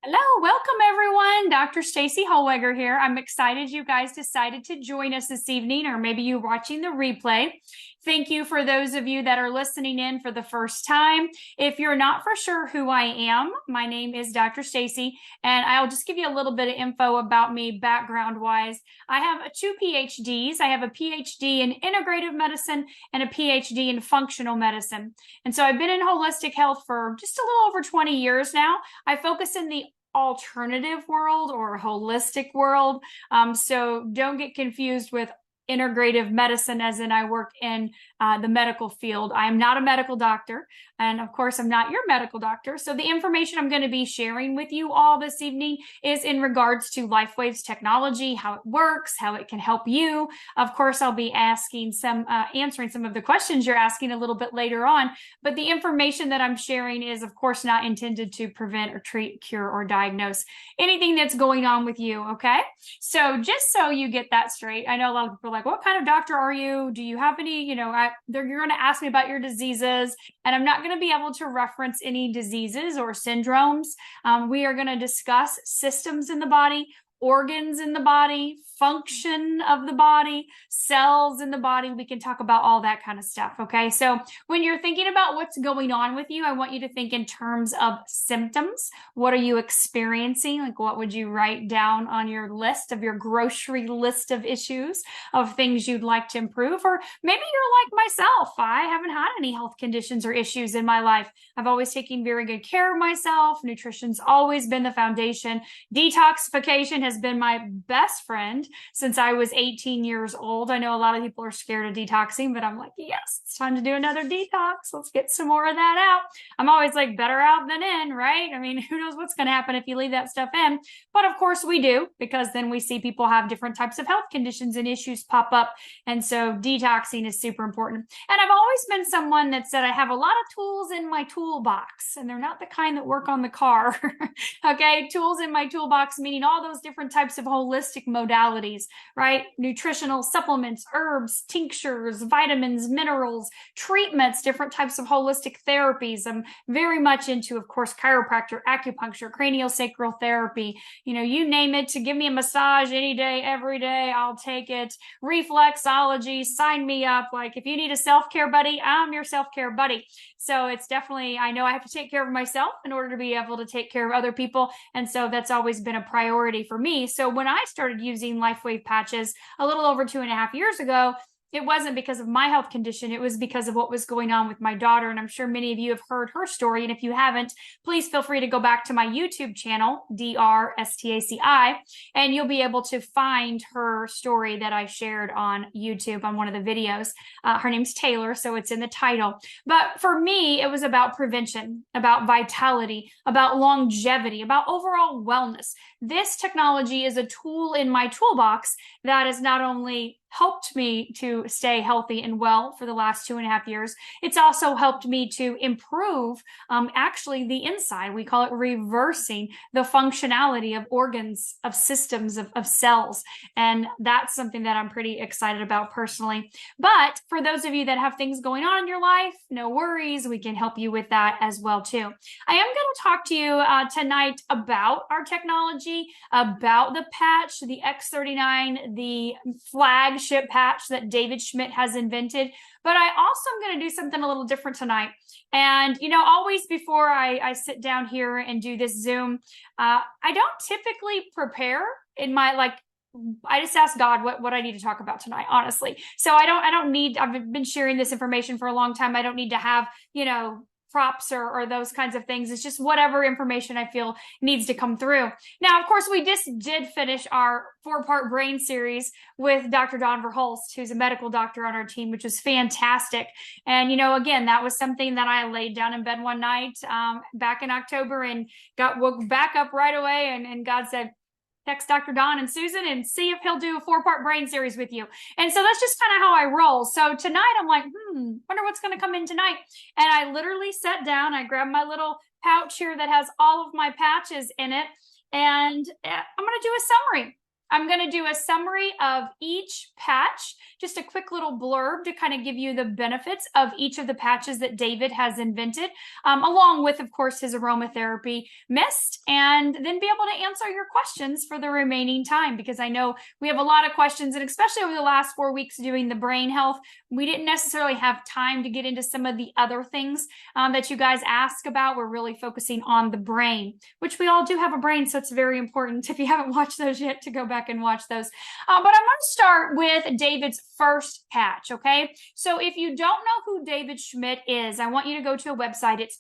Hello, welcome everyone. Dr. Staci Holweger here. I'm excited you guys decided to join us this evening, or maybe you're watching the replay. Thank you for those of you that are listening in for the first time. If you're not for sure who I am, my name is Dr. Staci, and I'll just give you a little bit of info about me background-wise. I have two PhDs. I have a PhD in integrative medicine and a PhD in functional medicine. And so I've been in holistic health for just a little over 20 years now. I focus in the alternative world or holistic world. So don't get confused with integrative medicine, as in I work in the medical field. I am not a medical doctor. And of course, I'm not your medical doctor. So the information I'm going to be sharing with you all this evening is in regards to LifeWave's technology, how it works, how it can help you. Of course, I'll be answering some of the questions you're asking a little bit later on. But the information that I'm sharing is, of course, not intended to prevent or treat, cure, or diagnose anything that's going on with you. Okay. So just so you get that straight, I know a lot of people are like, what kind of doctor are you? Do you have any, you're going to ask me about your diseases, and I'm not going to be able to reference any diseases or syndromes. We are going to discuss systems in the body, organs in the body, function of the body, cells in the body. We can talk about all that kind of stuff. Okay. So when you're thinking about what's going on with you, I want you to think in terms of symptoms. What are you experiencing? Like, what would you write down on your list of your grocery list of issues, of things you'd like to improve? Or maybe you're like myself. I haven't had any health conditions or issues in my life. I've always taken very good care of myself. Nutrition's always been the foundation. Detoxification has been my best friend since I was 18 years old. I know a lot of people are scared of detoxing, but I'm like, yes, it's time to do another detox. Let's get some more of that out. I'm always like, better out than in, right? I mean, who knows what's going to happen if you leave that stuff in? But of course we do, because then we see people have different types of health conditions and issues pop up. And so detoxing is super important. And I've always been someone that said I have a lot of tools in my toolbox, and they're not the kind that work on the car. Okay, tools in my toolbox, meaning all those different types of holistic modalities, right? Nutritional supplements, herbs, tinctures, vitamins, minerals, treatments, different types of holistic therapies. I'm very much into, of course, chiropractor, acupuncture, craniosacral therapy, you name it. To give me a massage any day, every day, I'll take it. Reflexology, sign me up. Like, if you need a self-care buddy, I'm your self-care buddy. So it's definitely, I know I have to take care of myself in order to be able to take care of other people. And so that's always been a priority for me. So when I started using LifeWave patches a little over 2.5 years ago, it wasn't because of my health condition. It was because of what was going on with my daughter. And I'm sure many of you have heard her story. And if you haven't, please feel free to go back to my YouTube channel, DrStaci, and you'll be able to find her story that I shared on YouTube on one of the videos. Her name's Taylor, so it's in the title. But for me, it was about prevention, about vitality, about longevity, about overall wellness. This technology is a tool in my toolbox that has not only helped me to stay healthy and well for the last 2.5 years. It's also helped me to improve actually the inside. We call it reversing the functionality of organs, of systems, of cells. And that's something that I'm pretty excited about personally. But for those of you that have things going on in your life, no worries. We can help you with that as well too. I am going to talk to you tonight about our technology, about the patch, the X39, the flagship patch that David Schmidt has invented. But I also am going to do something a little different tonight. And, always before I sit down here and do this Zoom, I don't typically prepare in my, I just ask God what I need to talk about tonight, honestly. So I've been sharing this information for a long time. I don't need to have, props or those kinds of things. It's just whatever information I feel needs to come through. Now, of course, we just did finish our 4-part brain series with Dr. Don Verhulst, who's a medical doctor on our team, which was fantastic. And, again, that was something that I laid down in bed one night back in October and woke back up right away. And God said, text Dr. Don and Susan and see if he'll do a 4-part brain series with you. And so that's just kind of how I roll. So tonight I'm like, wonder what's going to come in tonight. And I literally sat down, I grabbed my little pouch here that has all of my patches in it. And I'm going to do a summary. I'm going to do a summary of each patch, just a quick little blurb to kind of give you the benefits of each of the patches that David has invented, along with, of course, his aromatherapy mist, and then be able to answer your questions for the remaining time, because I know we have a lot of questions, and especially over the last 4 weeks doing the brain health, we didn't necessarily have time to get into some of the other things that you guys ask about. We're really focusing on the brain, which we all do have a brain, so it's very important, if you haven't watched those yet, to go back and watch those. But I'm going to start with David's first patch, okay? So if you don't know who David Schmidt is, I want you to go to a website. It's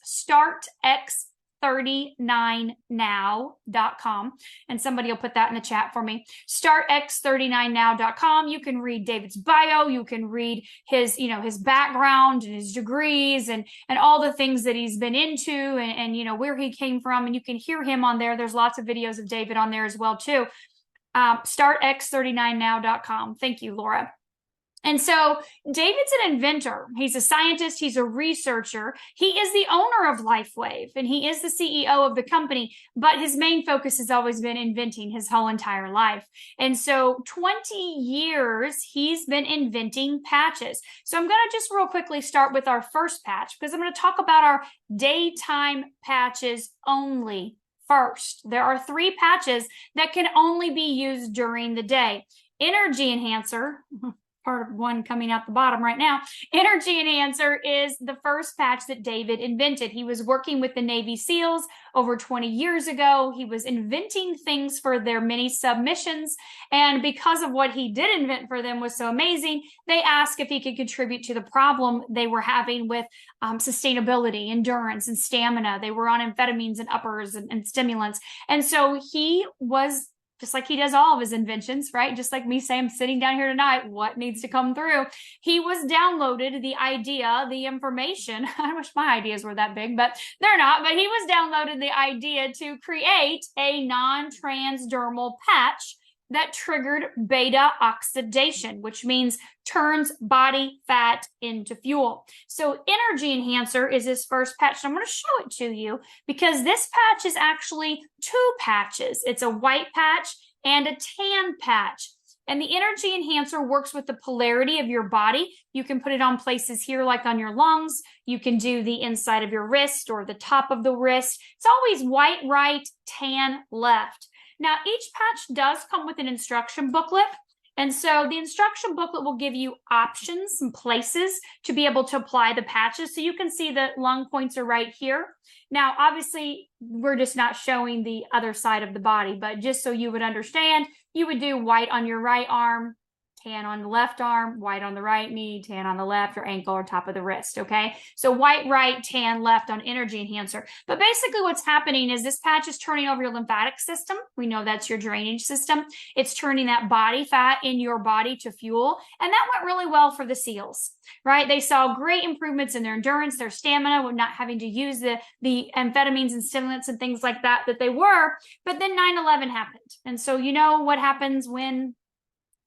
startx39now.com, and somebody will put that in the chat for me. startx39now.com. You can read David's bio, you can read his, his background and his degrees and all the things that he's been into, and where he came from, and you can hear him on there. There's lots of videos of David on there as well too. startx39now.com. Thank you, Laura. And so David's an inventor. He's a scientist. He's a researcher. He is the owner of LifeWave, and he is the CEO of the company, but his main focus has always been inventing his whole entire life. And so 20 years he's been inventing patches. So I'm going to just real quickly start with our first patch, because I'm going to talk about our daytime patches only first. There are 3 patches that can only be used during the day. Energy Enhancer, part of one coming out the bottom right now. Energy Enhancer is the first patch that David invented. He was working with the Navy SEALs over 20 years ago. He was inventing things for their many submissions, and because of what he did invent for them was so amazing, they asked if he could contribute to the problem they were having with sustainability, endurance, and stamina. They were on amphetamines and uppers and stimulants, and so he was, just like he does all of his inventions, right? Just like me saying, I'm sitting down here tonight, what needs to come through? He was downloaded the idea, the information. I wish my ideas were that big, but they're not. But he was downloaded the idea to create a non-transdermal patch that triggered beta oxidation, which means turns body fat into fuel. So Energy Enhancer is his first patch. And I'm going to show it to you because this patch is actually 2 patches. It's a white patch and a tan patch. And the Energy Enhancer works with the polarity of your body. You can put it on places here like on your lungs. You can do the inside of your wrist or the top of the wrist. It's always white right, tan left. Now, each patch does come with an instruction booklet. And so the instruction booklet will give you options and places to be able to apply the patches. So you can see the lung points are right here. Now, obviously, we're just not showing the other side of the body, but just so you would understand, you would do white on your right arm, tan on the left arm, white on the right knee, tan on the left or ankle or top of the wrist, okay? So white right, tan left on Energy Enhancer. But basically what's happening is this patch is turning over your lymphatic system. We know that's your drainage system. It's turning that body fat in your body to fuel. And that went really well for the SEALs, right? They saw great improvements in their endurance, their stamina, with not having to use the amphetamines and stimulants and things like that they were. But then 9/11 happened. And so you know what happens when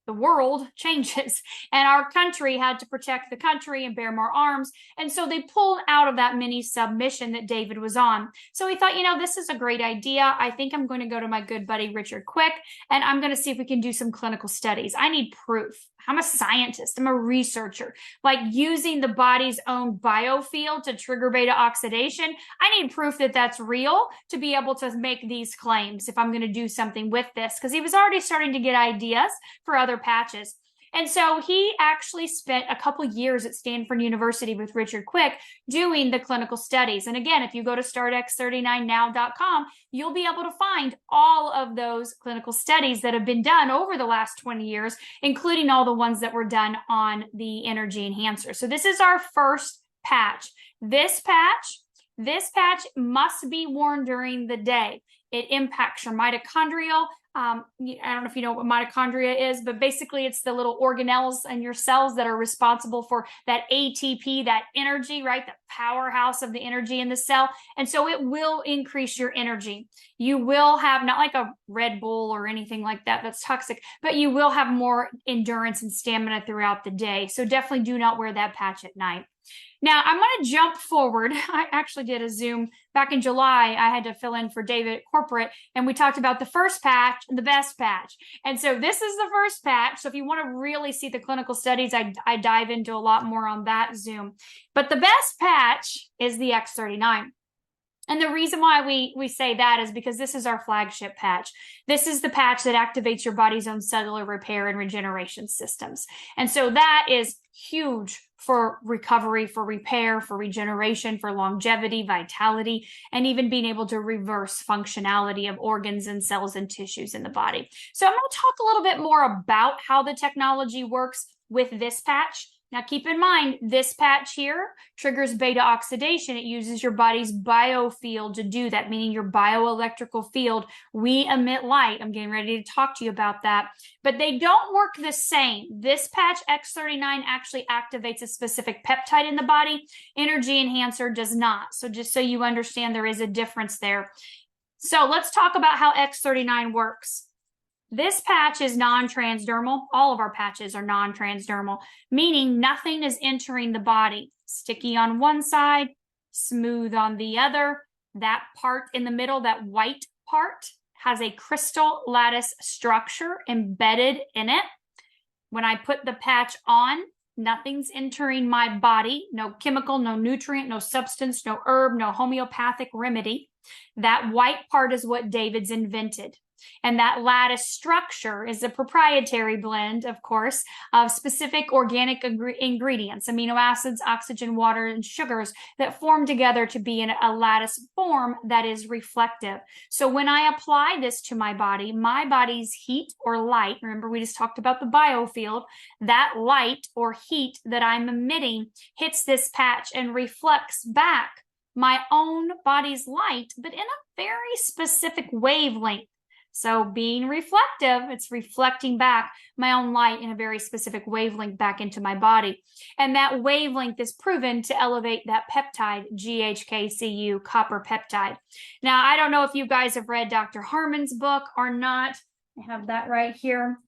the world changes, and our country had to protect the country and bear more arms. And so they pulled out of that mini submission that David was on. So he thought, this is a great idea. I think I'm going to go to my good buddy, Richard Quick, and I'm going to see if we can do some clinical studies. I need proof. I'm a scientist. I'm a researcher. Like using the body's own biofield to trigger beta oxidation, I need proof that that's real to be able to make these claims if I'm going to do something with this, because he was already starting to get ideas for other patches. And so he actually spent a couple years at Stanford University with Richard Quick doing the clinical studies. And again, if you go to startx39now.com, you'll be able to find all of those clinical studies that have been done over the last 20 years, including all the ones that were done on the Energy Enhancer. So this is our first patch. This patch must be worn during the day. It impacts your mitochondrial. I don't know if you know what mitochondria is, but basically it's the little organelles in your cells that are responsible for that ATP, that energy, right? The powerhouse of the energy in the cell. And so it will increase your energy. You will have, not like a Red Bull or anything like that that's toxic, but you will have more endurance and stamina throughout the day. So definitely do not wear that patch at night. Now I'm going to jump forward. I actually did a Zoom back in July, I had to fill in for David at corporate, and we talked about the first patch and the best patch. And so this is the first patch. So if you want to really see the clinical studies, I dive into a lot more on that Zoom. But the best patch is the X39. And the reason why we say that is because this is our flagship patch. This is the patch that activates your body's own cellular repair and regeneration systems. And so that is huge for recovery, for repair, for regeneration, for longevity, vitality, and even being able to reverse functionality of organs and cells and tissues in the body. So I'm going to talk a little bit more about how the technology works with this patch. Now, keep in mind, this patch here triggers beta oxidation. It uses your body's biofield to do that, meaning your bioelectrical field. We emit light. I'm getting ready to talk to you about that. But they don't work the same. This patch, X39, actually activates a specific peptide in the body. Energy Enhancer does not. So just so you understand, there is a difference there. So let's talk about how X39 works. This patch is non-transdermal. All of our patches are non-transdermal, meaning nothing is entering the body. Sticky on one side, smooth on the other. That part in the middle, that white part, has a crystal lattice structure embedded in it. When I put the patch on, nothing's entering my body. No chemical, no nutrient, no substance, no herb, no homeopathic remedy. That white part is what David's invented. And that lattice structure is a proprietary blend, of course, of specific organic ingredients, amino acids, oxygen, water, and sugars that form together to be in a lattice form that is reflective. So when I apply this to my body's heat or light, remember we just talked about the biofield, that light or heat that I'm emitting hits this patch and reflects back my own body's light, but in a very specific wavelength. So being reflective, it's reflecting back my own light in a very specific wavelength back into my body. And that wavelength is proven to elevate that peptide, GHKCU, copper peptide. Now, I don't know if you guys have read Dr. Harmon's book or not. I have that right here.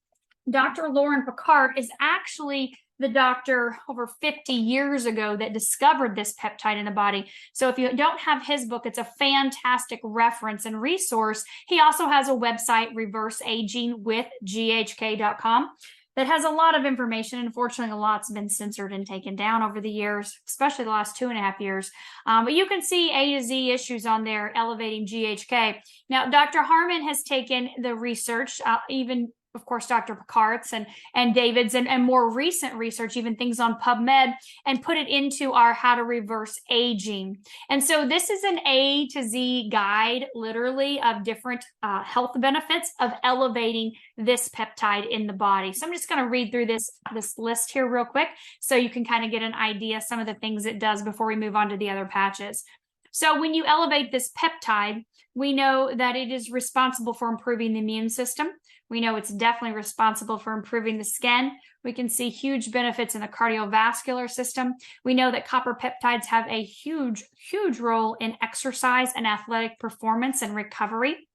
Dr. Lauren Picard is actually the doctor over 50 years ago that discovered this peptide in the body. So if you don't have his book, it's a fantastic reference and resource. He also has a website, reverseagingwithghk.com, that has a lot of information. Unfortunately, a lot's been censored and taken down over the years, especially the last 2.5 years. But you can see A to Z issues on there elevating GHK. Now, Dr. Harmon has taken the research, even of course, Dr. Picard's and David's and more recent research, even things on PubMed, and put it into our How to Reverse Aging. And so this is an A to Z guide, literally, of different health benefits of elevating this peptide in the body. So I'm just going to read through this list here real quick so you can kind of get an idea of some of the things it does before we move on to the other patches. So when you elevate this peptide, we know that it is responsible for improving the immune system. We know it's definitely responsible for improving the skin. We can see huge benefits in the cardiovascular system. We know that copper peptides have a huge, huge role in exercise and athletic performance and recovery.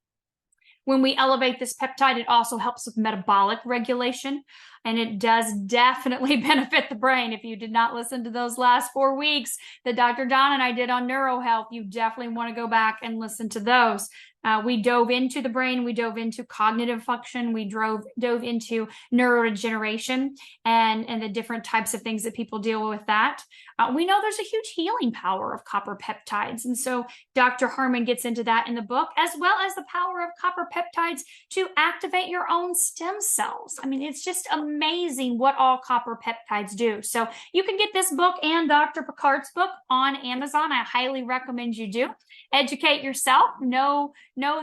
When we elevate this peptide, it also helps with metabolic regulation, and it does definitely benefit the brain. If you did not listen to those last 4 weeks that Dr. Don and I did on neurohealth, you definitely want to go back and listen to those. We dove into the brain, we dove into cognitive function, we dove into neurodegeneration and the different types of things that people deal with that. We know there's a huge healing power of copper peptides. And so Dr. Harmon gets into that in the book, as well as the power of copper peptides to activate your own stem cells. I mean, it's just amazing what all copper peptides do. So you can get this book and Dr. Picard's book on Amazon. I highly recommend you do. Educate yourself. Know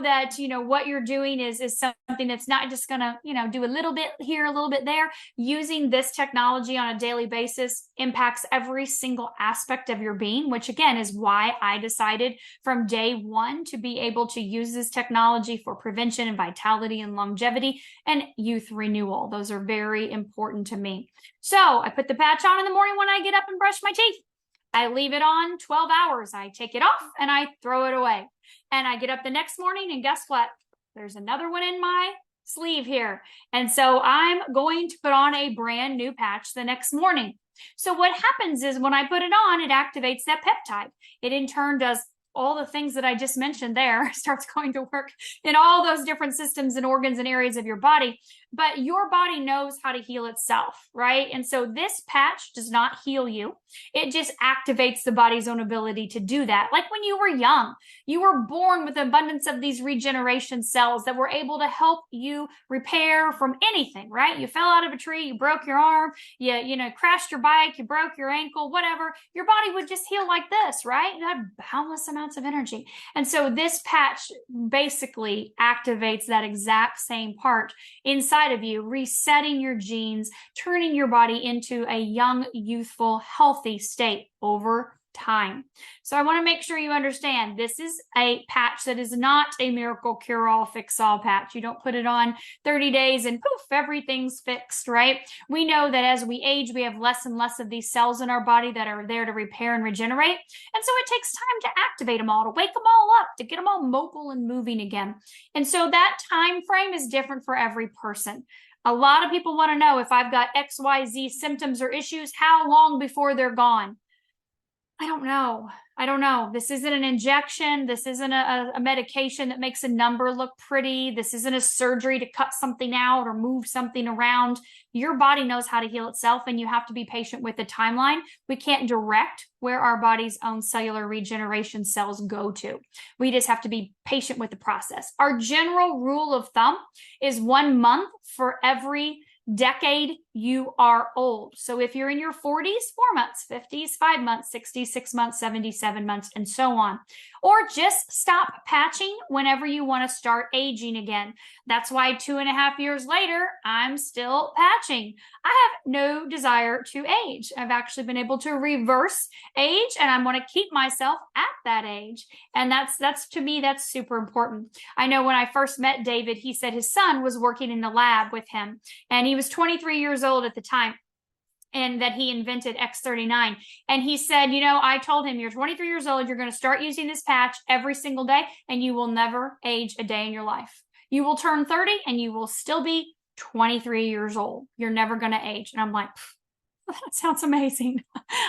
that, what you're doing is something that's not just going to, do a little bit here, a little bit there. Using this technology on a daily basis impacts every single aspect of your being, which again is why I decided from day one to be able to use this technology for prevention and vitality and longevity and youth renewal. Those are very important to me. So I put the patch on in the morning when I get up and brush my teeth. I leave it on 12 hours. I take it off and I throw it away. And I get up the next morning and guess what? There's another one in my sleeve here. And so I'm going to put on a brand new patch the next morning. So what happens is when I put it on, it activates that peptide. It in turn does all the things that I just mentioned there starts going to work in all those different systems and organs and areas of your body. But your body knows how to heal itself, right? And so this patch does not heal you. It just activates the body's own ability to do that. Like when you were young, you were born with an abundance of these regeneration cells that were able to help you repair from anything, right? You fell out of a tree, you broke your arm, you crashed your bike, you broke your ankle, whatever. Your body would just heal like this, right? It had boundless amounts of energy. And so this patch basically activates that exact same part inside of you, resetting your genes, turning your body into a young, youthful, healthy state over time. So I want to make sure you understand this is a patch that is not a miracle cure-all, fix-all patch. You don't put it on 30 days and poof, everything's fixed, right? We know that as we age, we have less and less of these cells in our body that are there to repair and regenerate. And so it takes time to activate them all, to wake them all up, to get them all mobile and moving again. And so that time frame is different for every person. A lot of people want to know if I've got XYZ symptoms or issues, how long before they're gone? I don't know. This isn't an injection. This isn't a medication that makes a number look pretty. This isn't a surgery to cut something out or move something around. Your body knows how to heal itself, and you have to be patient with the timeline. We can't direct where our body's own cellular regeneration cells go to. We just have to be patient with the process. Our general rule of thumb is 1 month for every decade you are old. So if you're in your 40s, 4 months, 50s, 5 months, 60s, 6 months, 77 months, and so on. Or just stop patching whenever you want to start aging again. That's why 2.5 years later, I'm still patching. I have no desire to age. I've actually been able to reverse age, and I want to keep myself at that age. And that's to me, that's super important. I know when I first met David, he said his son was working in the lab with him, and he was 23 years old at the time, and that he invented X39. And he said, I told him, you're 23 years old, you're going to start using this patch every single day, and you will never age a day in your life. You will turn 30 and you will still be 23 years old. You're never going to age. And I'm like, that sounds amazing.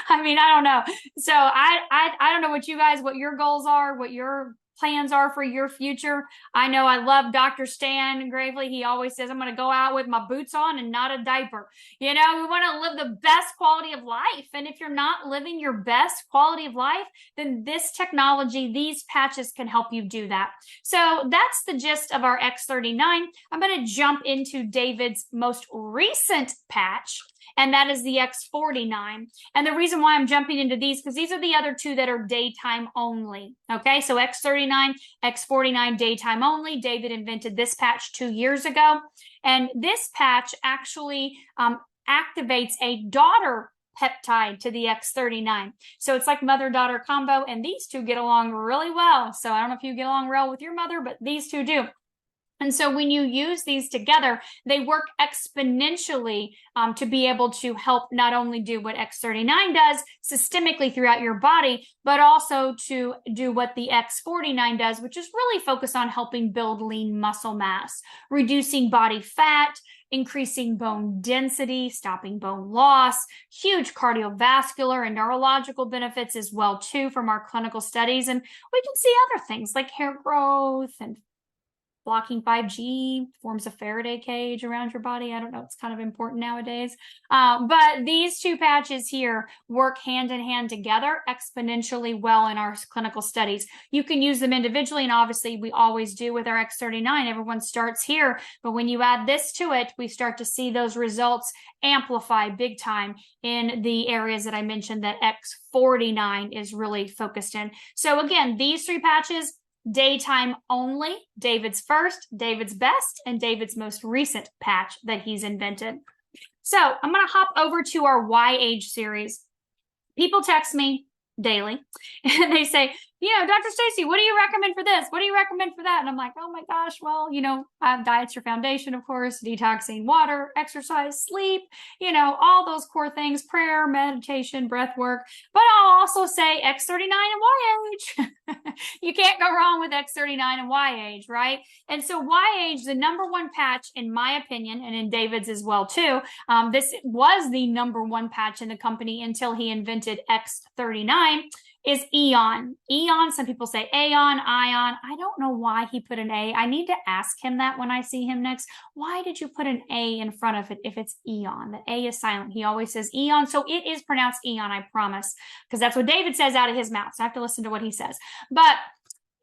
I mean, I don't know. So I don't know what your goals are, what your plans are for your future. I know I love Dr. Stan Gravely. He always says, I'm going to go out with my boots on and not a diaper. We want to live the best quality of life. And if you're not living your best quality of life, then this technology, these patches can help you do that. So that's the gist of our X39. I'm going to jump into David's most recent patch, and that is the X49. And the reason why I'm jumping into these, because these are the other two that are daytime only. Okay, so X39, X49, daytime only. David invented this patch 2 years ago. And this patch actually activates a daughter peptide to the X39. So it's like mother-daughter combo, and these two get along really well. So I don't know if you get along well with your mother, but these two do. And so when you use these together, they work exponentially to be able to help not only do what X39 does systemically throughout your body, but also to do what the X49 does, which is really focus on helping build lean muscle mass, reducing body fat, increasing bone density, stopping bone loss, huge cardiovascular and neurological benefits as well too from our clinical studies. And we can see other things like hair growth and blocking 5G, forms a Faraday cage around your body. I don't know, it's kind of important nowadays. But these two patches here work hand in hand together exponentially well in our clinical studies. You can use them individually, and obviously we always do with our X39. Everyone starts here, but when you add this to it, we start to see those results amplify big time in the areas that I mentioned that X49 is really focused in. So again, these three patches, daytime only, David's first, David's best, and David's most recent patch that he's invented. So I'm going to hop over to our Why Age series. People text me daily and they say, Dr. Staci, what do you recommend for this? What do you recommend for that? And I'm like, oh my gosh, well, diet's your foundation, of course, detoxing, water, exercise, sleep, all those core things, prayer, meditation, breath work. But I'll also say X39 and Y age. You can't go wrong with X39 and Y age, right? And so Y age, the number one patch, in my opinion, and in David's as well too, this was the number one patch in the company until he invented X39. is Eon. Eon, some people say Aeon, Ion. I don't know why he put an A. I need to ask him that when I see him next. Why did you put an A in front of it if it's Eon? The A is silent. He always says Eon. So it is pronounced Eon, I promise, because that's what David says out of his mouth. So I have to listen to what he says. But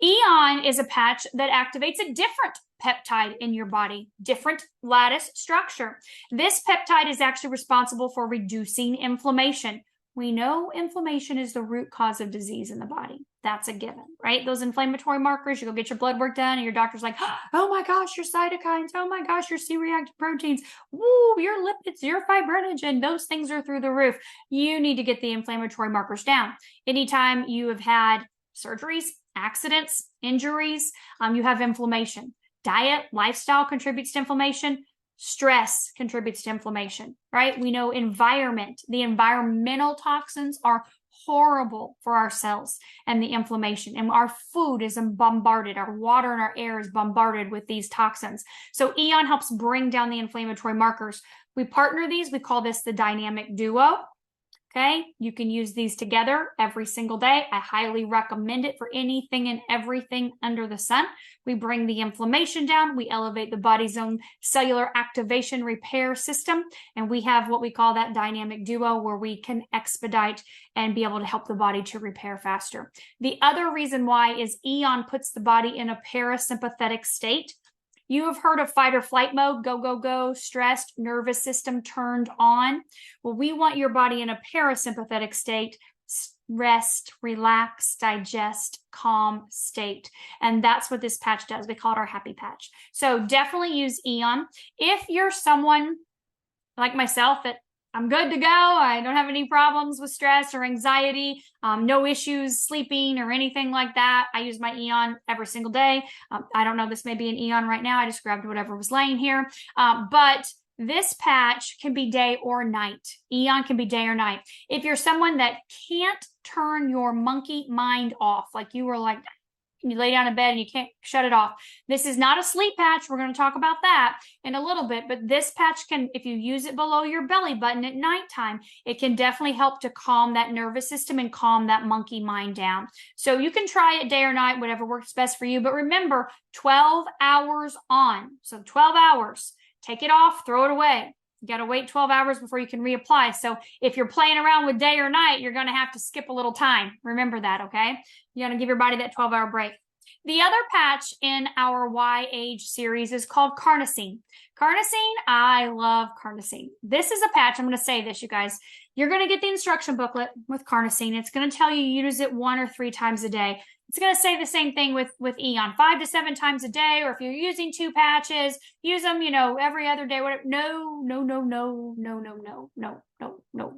Eon is a patch that activates a different peptide in your body, different lattice structure. This peptide is actually responsible for reducing inflammation. We know inflammation is the root cause of disease in the body. That's a given, right? Those inflammatory markers, you go get your blood work done and your doctor's like, oh my gosh, your cytokines, oh my gosh, your C-reactive proteins, woo, your lipids, your fibrinogen, those things are through the roof. You need to get the inflammatory markers down. Anytime you have had surgeries, accidents, injuries, you have inflammation. Diet, lifestyle contributes to inflammation. Stress contributes to inflammation, right? We know environment, the environmental toxins are horrible for our cells and the inflammation. And our food is bombarded, our water and our air is bombarded with these toxins. So Eon helps bring down the inflammatory markers. We partner these, we call this the dynamic duo. Okay, you can use these together every single day. I highly recommend it for anything and everything under the sun. We bring the inflammation down. We elevate the body's own cellular activation repair system. And we have what we call that dynamic duo where we can expedite and be able to help the body to repair faster. The other reason why is Eon puts the body in a parasympathetic state. You have heard of fight or flight mode, go, go, go, stressed, nervous system turned on. Well, we want your body in a parasympathetic state, rest, relax, digest, calm state. And that's what this patch does. We call it our happy patch. So definitely use Eon. If you're someone like myself that I'm good to go, I don't have any problems with stress or anxiety, no issues sleeping or anything like that, I use my Eon every single day. I don't know, this may be an Eon right now. I just grabbed whatever was laying here. But this patch can be day or night. Eon can be day or night. If you're someone that can't turn your monkey mind off, like you were like, you lay down in bed and you can't shut it off. This is not a sleep patch. We're going to talk about that in a little bit, but this patch can, if you use it below your belly button at nighttime, it can definitely help to calm that nervous system and calm that monkey mind down. So you can try it day or night, whatever works best for you. But remember, 12 hours on. So 12 hours, take it off, throw it away. You got to wait 12 hours before you can reapply. So if you're playing around with day or night, you're going to have to skip a little time. Remember that, okay? You got to give your body that 12-hour break. The other patch in our Why Age series is called carnosine. Carnosine, I love carnosine. This is a patch, I'm going to say this, you guys. You're going to get the instruction booklet with carnosine. It's going to tell you use it 1 or 3 times a day. It's going to say the same thing with Eon, 5 to 7 times a day, or if you're using 2 patches, use them, every other day, whatever. No.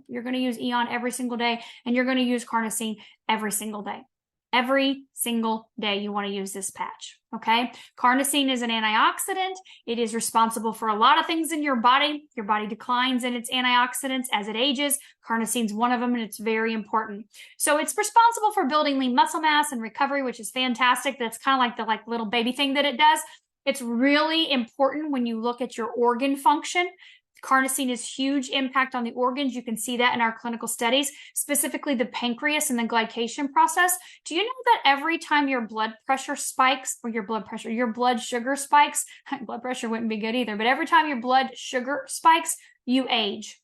You're going to use Eon every single day, and you're going to use carnosine every single day. Every single day you want to use this patch, okay? Carnosine is an antioxidant. It is responsible for a lot of things in your body. Your body declines in its antioxidants as it ages. Carnosine is one of them, and it's very important. So it's responsible for building lean muscle mass and recovery, which is fantastic. That's kind of like the little baby thing that it does. It's really important when you look at your organ function. Carnosine has huge impact on the organs. You can see that in our clinical studies, specifically the pancreas and the glycation process. Do you know that every time your blood pressure spikes, or your blood sugar spikes, blood pressure wouldn't be good either, but every time your blood sugar spikes, you age.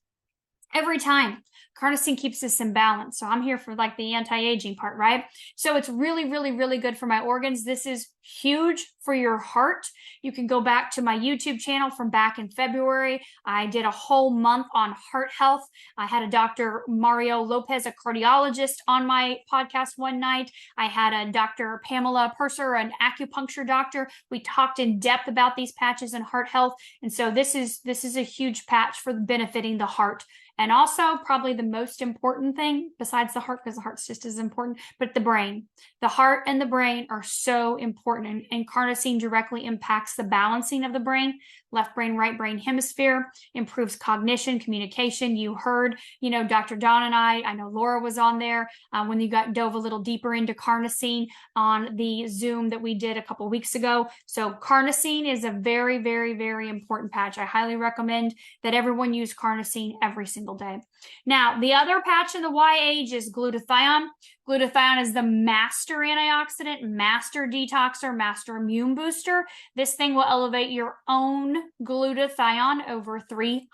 Every time. Carnosine keeps this in balance. So I'm here for the anti-aging part, right? So it's really, really, really good for my organs. This is huge for your heart. You can go back to my YouTube channel from back in February. I did a whole month on heart health. I had a Dr. Mario Lopez, a cardiologist, on my podcast one night. I had a Dr. Pamela Purser, an acupuncture doctor. We talked in depth about these patches and heart health. And so this is a huge patch for benefiting the heart. And also probably the most important thing besides the heart, because the heart's just as important, but the brain. The heart and the brain are so important, and carnosine directly impacts the balancing of the brain, left brain, right brain hemisphere, improves cognition, communication. You heard, Dr. Don and I know Laura was on there when you dove a little deeper into carnosine on the Zoom that we did a couple weeks ago. So carnosine is a very, very, very important patch. I highly recommend that everyone use carnosine every single day. Now, the other patch in the Y age is glutathione. Glutathione is the master antioxidant, master detoxer, master immune booster. This thing will elevate your own glutathione over 300%,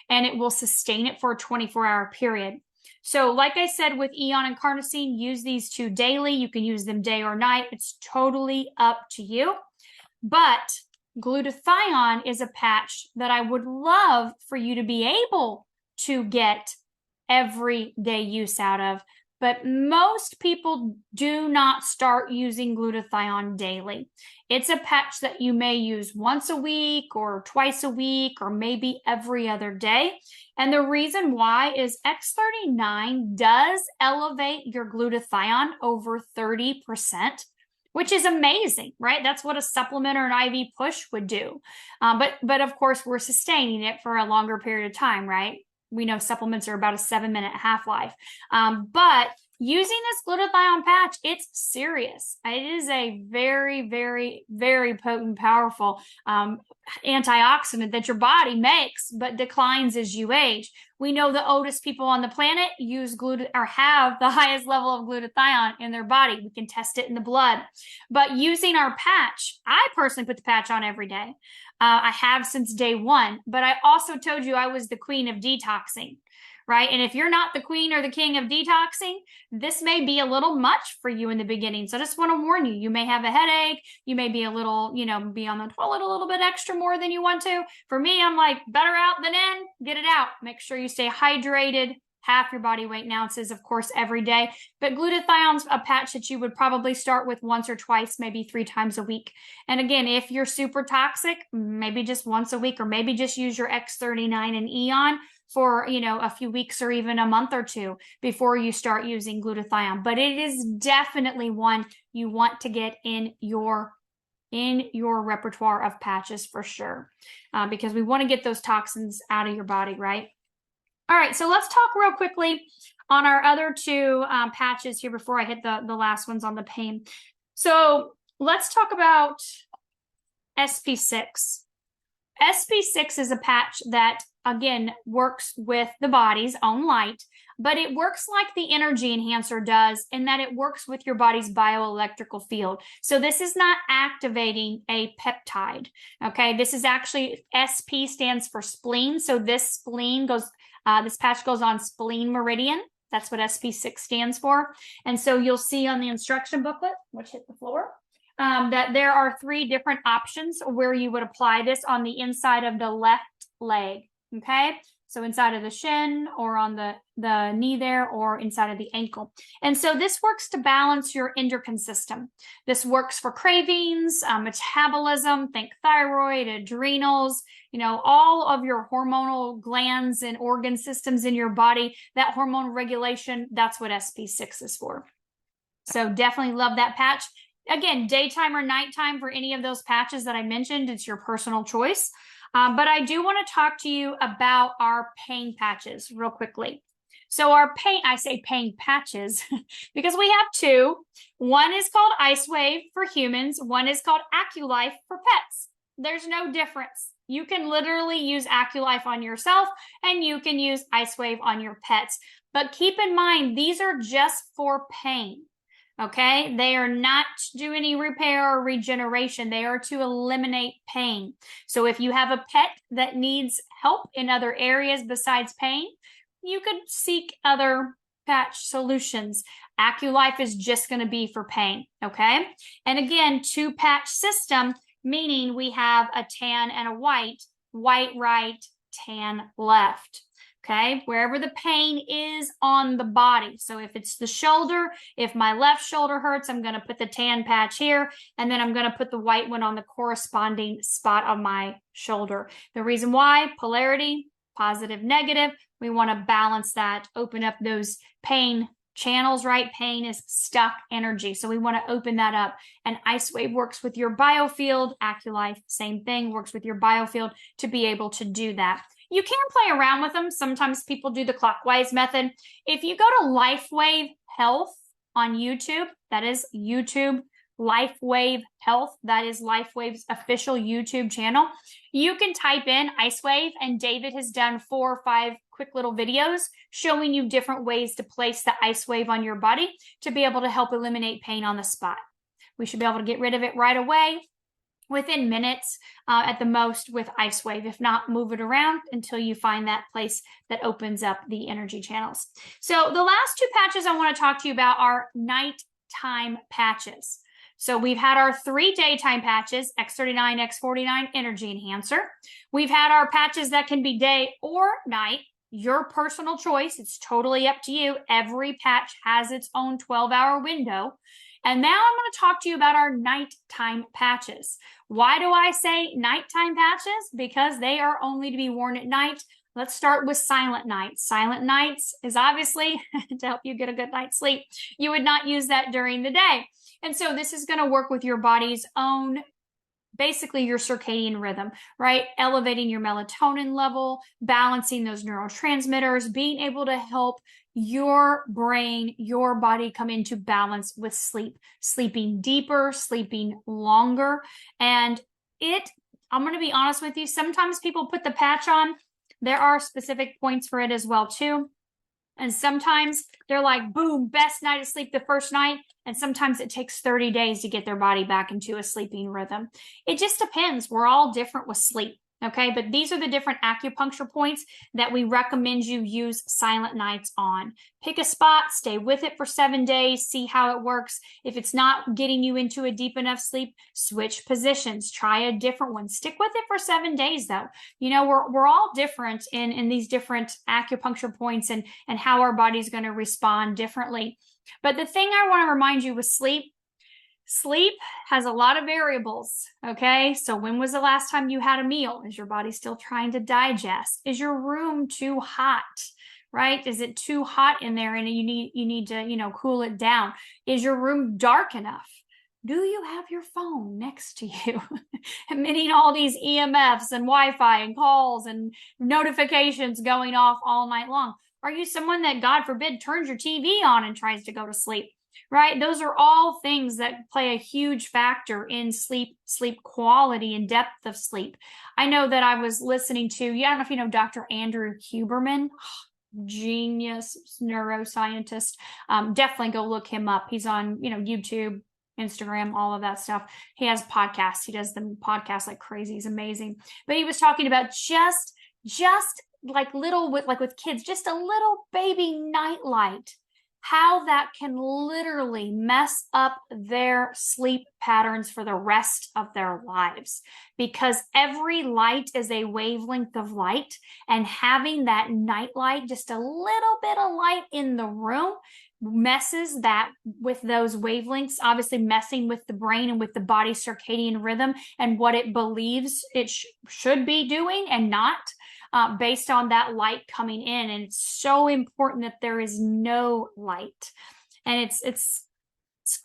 and it will sustain it for a 24-hour period. So like I said, with Eon and Carnosine, use these two daily. You can use them day or night. It's totally up to you. But glutathione is a patch that I would love for you to be able to get everyday use out of. But most people do not start using glutathione daily. It's a patch that you may use once a week or twice a week or maybe every other day. And the reason why is X39 does elevate your glutathione over 30%, which is amazing, right? That's what a supplement or an IV push would do. But of course, we're sustaining it for a longer period of time, right? We know supplements are about a 7-minute half-life. But using this glutathione patch, it's serious. It is a very, very, very potent, powerful antioxidant that your body makes but declines as you age. We know the oldest people on the planet use or have the highest level of glutathione in their body. We can test it in the blood. But using our patch, I personally put the patch on every day. I have since day one, but I also told you I was the queen of detoxing, right? And if you're not the queen or the king of detoxing, this may be a little much for you in the beginning. So I just want to warn you, you may have a headache. You may be a little, be on the toilet a little bit extra more than you want to. For me, I'm like, better out than in, get it out. Make sure you stay hydrated, half your body weight in ounces, of course, every day. But glutathione's a patch that you would probably start with once or twice, maybe 3 times a week. And again, if you're super toxic, maybe just once a week, or maybe just use your X39 and Eon for, a few weeks or even a month or two before you start using glutathione. But it is definitely one you want to get in your repertoire of patches for sure, because we want to get those toxins out of your body, right? All right, so let's talk real quickly on our other two patches here before I hit the last ones on the pain. So let's talk about SP6. SP6 is a patch that, again, works with the body's own light, but it works like the energy enhancer does in that it works with your body's bioelectrical field. So this is not activating a peptide, okay? This is actually, SP stands for spleen. So this patch goes on spleen meridian. That's what SP6 stands for. And so you'll see on the instruction booklet, which hit the floor, that there are 3 different options where you would apply this on the inside of the left leg, okay? So inside of the shin or on the knee there or inside of the ankle. And so this works to balance your endocrine system. This works for cravings, metabolism, think thyroid, adrenals, all of your hormonal glands and organ systems in your body, that hormone regulation, that's what SP6 is for. So definitely love that patch. Again, daytime or nighttime for any of those patches that I mentioned, it's your personal choice. But I do want to talk to you about our pain patches real quickly. So I say pain patches because we have 2. One is called Ice Wave for humans. One is called AccuLife for pets. There's no difference. You can literally use AccuLife on yourself and you can use Ice Wave on your pets. But keep in mind, these are just for pain. Okay, they are not to do any repair or regeneration. They are to eliminate pain. So if you have a pet that needs help in other areas besides pain, you could seek other patch solutions. AccuLife is just going to be for pain. Okay, and again, 2 patch system, meaning we have a tan and a white right, tan left. Okay, wherever the pain is on the body. So if it's the shoulder, if my left shoulder hurts, I'm going to put the tan patch here, and then I'm going to put the white one on the corresponding spot on my shoulder. The reason why, polarity, positive, negative, we want to balance that, open up those pain channels, right? Pain is stuck energy. So we want to open that up. And Ice Wave works with your biofield. AccuLife, same thing, works with your biofield to be able to do that. You can play around with them. Sometimes people do the clockwise method. If you go to LifeWave Health on YouTube, that is YouTube, LifeWave Health, that is LifeWave's official YouTube channel, you can type in Ice Wave, and David has done 4 or 5 quick little videos showing you different ways to place the ice wave on your body to be able to help eliminate pain on the spot. We should be able to get rid of it right away, within minutes at the most with ice wave. If not, move it around until you find that place that opens up the energy channels. So the last two patches I want to talk to you about are nighttime patches. So we've had our 3 daytime patches, X39, X49 Energy Enhancer. We've had our patches that can be day or night, your personal choice. It's totally up to you. Every patch has its own 12-hour window. And now I'm going to talk to you about our nighttime patches. Why do I say nighttime patches? Because they are only to be worn at night. Let's start with silent nights. Silent nights is obviously to help you get a good night's sleep. You would not use that during the day. And so this is going to work with your body's own, basically your circadian rhythm, right? Elevating your melatonin level, balancing those neurotransmitters, being able to help your brain, your body come into balance with sleep, sleeping deeper, sleeping longer. And I'm going to be honest with you, sometimes people put the patch on. There are specific points for it as well too. And sometimes they're like, boom, best night of sleep the first night. And sometimes it takes 30 days to get their body back into a sleeping rhythm. It just depends. We're all different with sleep. Okay, but these are the different acupuncture points that we recommend you use silent nights on. Pick a spot, stay with it for 7 days, see how it works. If it's not getting you into a deep enough sleep, switch positions, try a different one. Stick with it for 7 days though. You know, we're all different in these different acupuncture points and how our body's going to respond differently. But the thing I want to remind you with sleep has a lot of variables, okay? So when was the last time you had a meal? Is your body still trying to digest? Is your room too hot, right? Is it too hot in there and you need to, cool it down? Is your room dark enough? Do you have your phone next to you emitting all these EMFs and Wi-Fi and calls and notifications going off all night long? Are you someone that, God forbid, turns your TV on and tries to go to sleep? Right? Those are all things that play a huge factor in sleep quality and depth of sleep. I know that I was listening to, I don't know if you know Dr. Andrew Huberman, genius neuroscientist. Definitely go look him up. He's on, YouTube, Instagram, all of that stuff. He has podcasts. He does the podcasts like crazy. He's amazing. But he was talking about just like with kids, just a little baby nightlight, how that can literally mess up their sleep patterns for the rest of their lives, because every light is a wavelength of light, and having that night light, just a little bit of light in the room, messes that with those wavelengths, obviously messing with the brain and with the body's circadian rhythm and what it believes it should be doing and not. Based on that light coming in. And it's so important that there is no light. And it's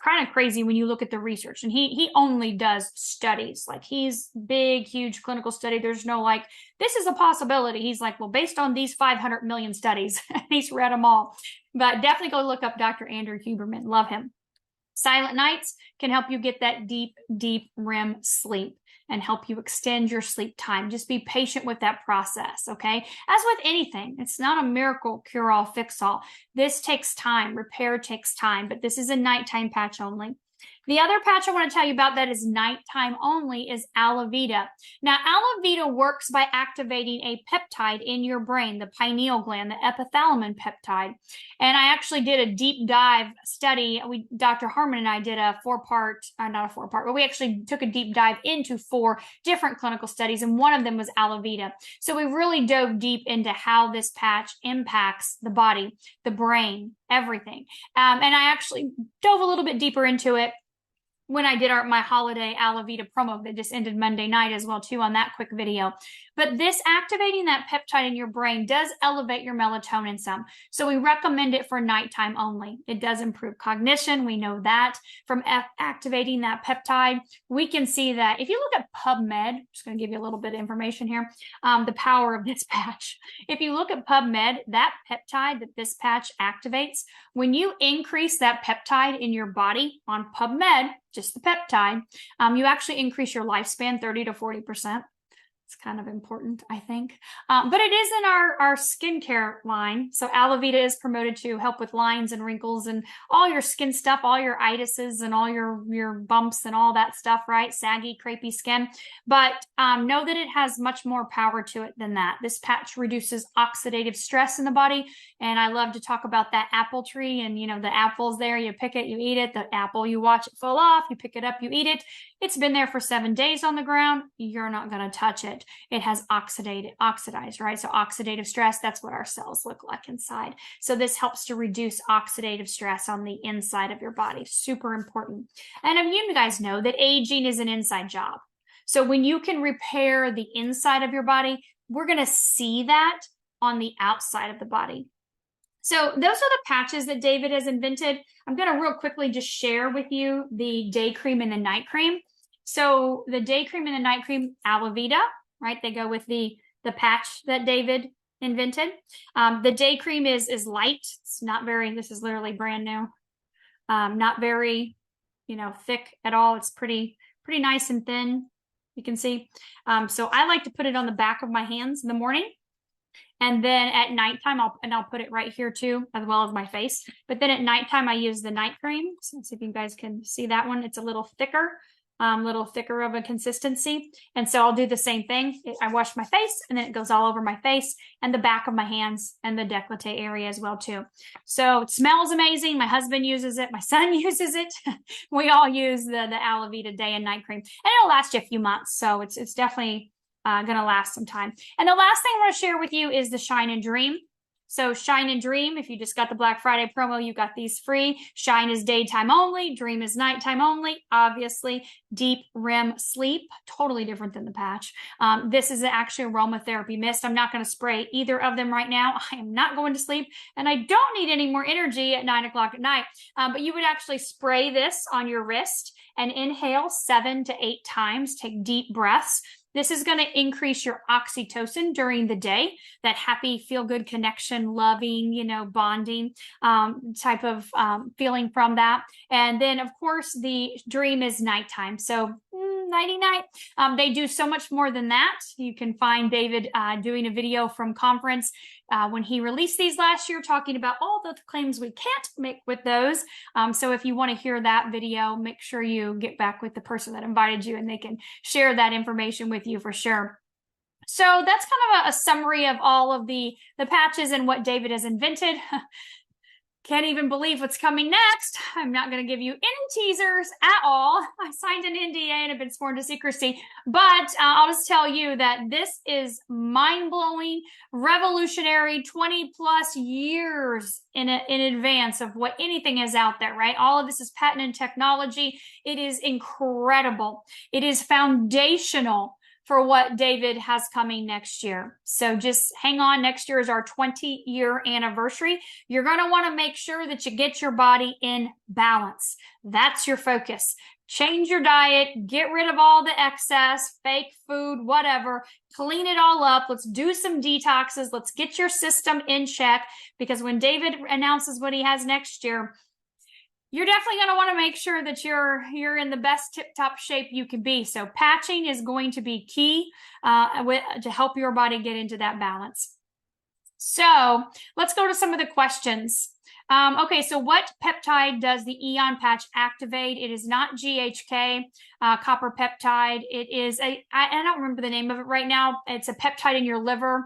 kind of crazy when you look at the research, and he only does studies. Like, he's big, huge clinical study. There's no like, this is a possibility. He's like, well, based on these 500 million studies, he's read them all. But definitely go look up Dr. Andrew Huberman. Love him. Silent nights can help you get that deep, deep REM sleep and help you extend your sleep time. Just be patient with that process, okay? As with anything, it's not a miracle cure-all, fix-all. This takes time. Repair takes time, but this is a nighttime patch only. The other patch I want to tell you about that is nighttime only is Alavita. Now, Alavita works by activating a peptide in your brain, the pineal gland, the epithalamin peptide. And I actually did a deep dive study. Dr. Harmon and I did a not a four-part, but we actually took a deep dive into 4 different clinical studies, and one of them was Alavita. So we really dove deep into how this patch impacts the body, the brain, everything. And I actually dove a little bit deeper into it when I did my holiday Alavita promo that just ended Monday night as well too on that quick video. But this activating that peptide in your brain does elevate your melatonin some. So we recommend it for nighttime only. It does improve cognition. We know that from activating that peptide. We can see that if you look at PubMed, I'm just going to give you a little bit of information here, the power of this patch. If you look at PubMed, that peptide that this patch activates, when you increase that peptide in your body on PubMed, just the peptide, you actually increase your lifespan 30 to 40%. It's kind of important, I think. But it is in our skincare line. So aloe vera is promoted to help with lines and wrinkles and all your skin stuff, all your itises and all your bumps and all that stuff, right? Saggy, crepey skin. But know that it has much more power to it than that. This patch reduces oxidative stress in the body. And I love to talk about that apple tree and, you know, the apple's there, you pick it, you eat it. The apple, you watch it fall off, you pick it up, you eat it. It's been there for 7 days on the ground. You're not going to touch it. It has oxidized, right? So oxidative stress, that's what our cells look like inside. So this helps to reduce oxidative stress on the inside of your body. Super important. And you guys know that aging is an inside job. So when you can repair the inside of your body, we're going to see that on the outside of the body. So those are the patches that David has invented. I'm going to real quickly just share with you the day cream and the night cream. So the day cream and the night cream, aloe vera, right? They go with the patch that David invented. The day cream is light. It's not very, this is literally brand new. Not very, you know, thick at all. It's pretty nice and thin. You can see. So I like to put it on the back of my hands in the morning. And then at nighttime, I'll put it right here too, as well as my face. But then at nighttime, I use the night cream. So let's see if you guys can see that one. It's a little thicker of a consistency. And so I'll do the same thing. I wash my face and then it goes all over my face and the back of my hands and the décolleté area as well too. So it smells amazing. My husband uses it. My son uses it. We all use the aloe vera day and night cream, and it'll last you a few months. So it's definitely going to last some time. And the last thing I want to share with you is the Shine and Dream. So Shine and Dream, if you just got the Black Friday promo, you got these free. Shine is daytime only. Dream is nighttime only. Obviously, deep REM sleep, totally different than the patch. This is actually aromatherapy mist. I'm not going to spray either of them right now. I am not going to sleep, and I don't need any more energy at 9 o'clock at night. But you would actually spray this on your wrist and inhale 7 to 8 times. Take deep breaths. This is going to increase your oxytocin during the day, that happy, feel-good connection, loving, you know, bonding type of feeling from that. And then, of course, the dream is nighttime. So nighty-night. They do so much more than that. You can find David doing a video from conference when he released these last year, talking about all the claims we can't make with those. So if you want to hear that video, make sure you get back with the person that invited you and they can share that information with you for sure. So that's kind of a summary of all of the patches and what David has invented. Can't even believe what's coming next. I'm not going to give you any teasers at all. I signed an NDA and have been sworn to secrecy, but I'll just tell you that this is mind-blowing, revolutionary, 20 plus years in advance of what anything is out there, right? All of this is patented technology. It is incredible. It is foundational for what David has coming next year. So just hang on. Next year is our 20-year anniversary. You're going to want to make sure that you get your body in balance. That's your focus. Change your diet, get rid of all the excess, fake food, whatever, clean it all up. Let's do some detoxes. Let's get your system in check, because when David announces what he has next year, you're definitely going to want to make sure that you're in the best tip-top shape you can be. So patching is going to be key to help your body get into that balance. So let's go to some of the questions. Okay, so what peptide does the Eon patch activate? It is not GHK, copper peptide. It is I don't remember the name of it right now. It's a peptide in your liver.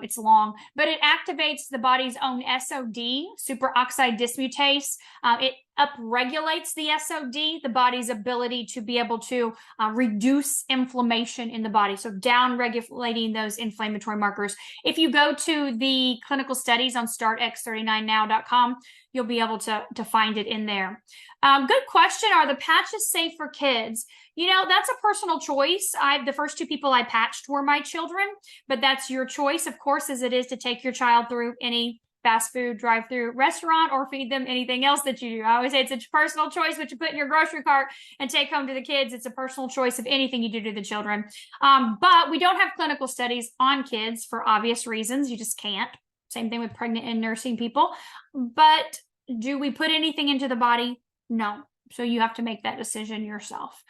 It's long, but it activates the body's own SOD, superoxide dismutase. It upregulates the SOD, the body's ability to be able to reduce inflammation in the body. So down-regulating those inflammatory markers. If you go to the clinical studies on startx39now.com, you'll be able to find it in there. Good question. Are the patches safe for kids? You know, that's a personal choice. The first 2 people I patched were my children, but that's your choice, of course, as it is to take your child through any fast food drive-through restaurant or feed them anything else that you do. I always say it's a personal choice what you put in your grocery cart and take home to the kids. It's a personal choice of anything you do to the children. But we don't have clinical studies on kids for obvious reasons. You just can't. Same thing with pregnant and nursing people. But do we put anything into the body? No. So you have to make that decision yourself.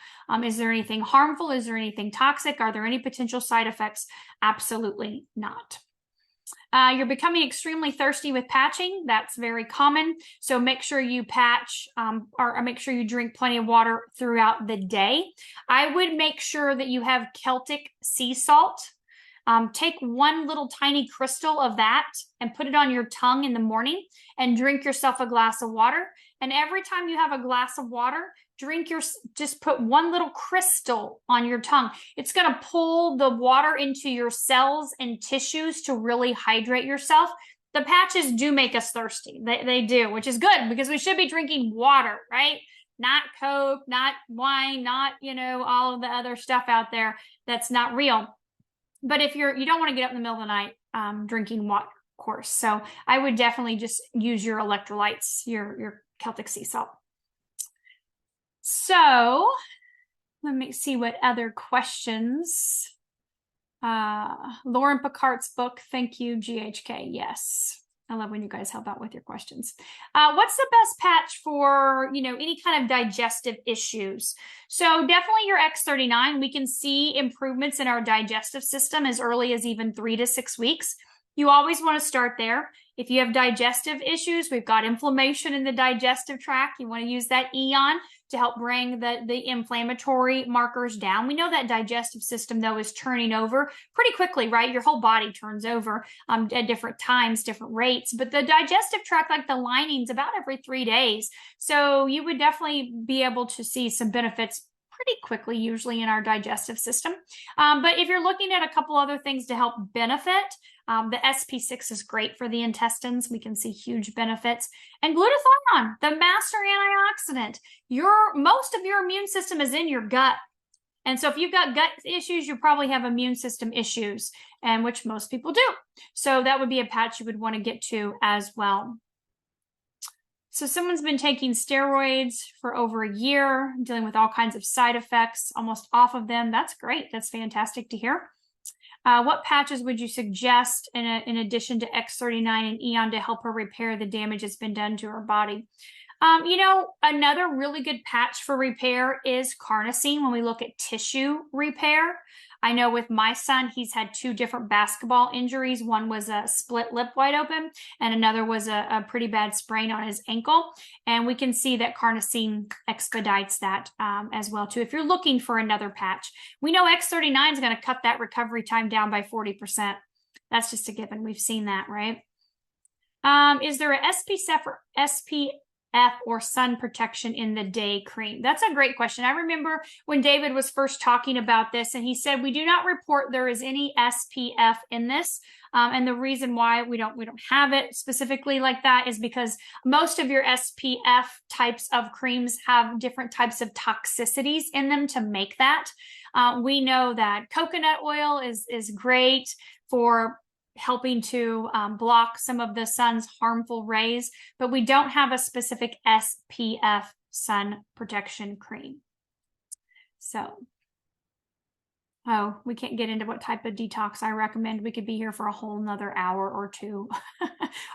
Is there anything harmful? Is there anything toxic? Are there any potential side effects? Absolutely not. You're becoming extremely thirsty with patching. That's very common. So make sure you patch or make sure you drink plenty of water throughout the day. I would make sure that you have Celtic sea salt. Take one little tiny crystal of that and put it on your tongue in the morning and drink yourself a glass of water. And every time you have a glass of water, just put one little crystal on your tongue. It's going to pull the water into your cells and tissues to really hydrate yourself. The patches do make us thirsty. They do, which is good because we should be drinking water, right? Not Coke, not wine, not, all of the other stuff out there that's not real. But if you don't want to get up in the middle of the night drinking water, of course. So I would definitely just use your electrolytes, your Celtic sea salt. So let me see what other questions. Lauren Picard's book. Thank you, GHK. Yes. I love when you guys help out with your questions. What's the best patch for, any kind of digestive issues? So definitely your X39. We can see improvements in our digestive system as early as even 3 to 6 weeks. You always want to start there. If you have digestive issues, we've got inflammation in the digestive tract. You want to use that Eon to help bring the inflammatory markers down. We know that digestive system, though, is turning over pretty quickly, right? Your whole body turns over at different times, different rates. But the digestive tract, like the linings, about every 3 days. So you would definitely be able to see some benefits pretty quickly, usually in our digestive system. But if you're looking at a couple other things to help benefit, the SP6 is great for the intestines. We can see huge benefits. And glutathione, the master antioxidant. Most of your immune system is in your gut. And so if you've got gut issues, you probably have immune system issues, and which most people do. So that would be a patch you would want to get to as well. So someone's been taking steroids for over a year, dealing with all kinds of side effects, almost off of them. That's great. That's fantastic to hear. What patches would you suggest in addition to X39 and Eon to help her repair the damage that's been done to her body? Another really good patch for repair is carnosine when we look at tissue repair. I know with my son, he's had 2 different basketball injuries. One was a split lip wide open, and another was a pretty bad sprain on his ankle. And we can see that carnosine expedites that as well, too. If you're looking for another patch, we know X39 is going to cut that recovery time down by 40%. That's just a given. We've seen that, right? Is there a SPF or sun protection in the day cream? That's a great question. I remember when David was first talking about this, and he said, we do not report there is any SPF in this. And the reason why we don't have it specifically like that is because most of your SPF types of creams have different types of toxicities in them to make that. We know that coconut oil is great for helping to block some of the sun's harmful rays, but we don't have a specific SPF sun protection cream. So, we can't get into what type of detox I recommend. We could be here for a whole nother hour or 2,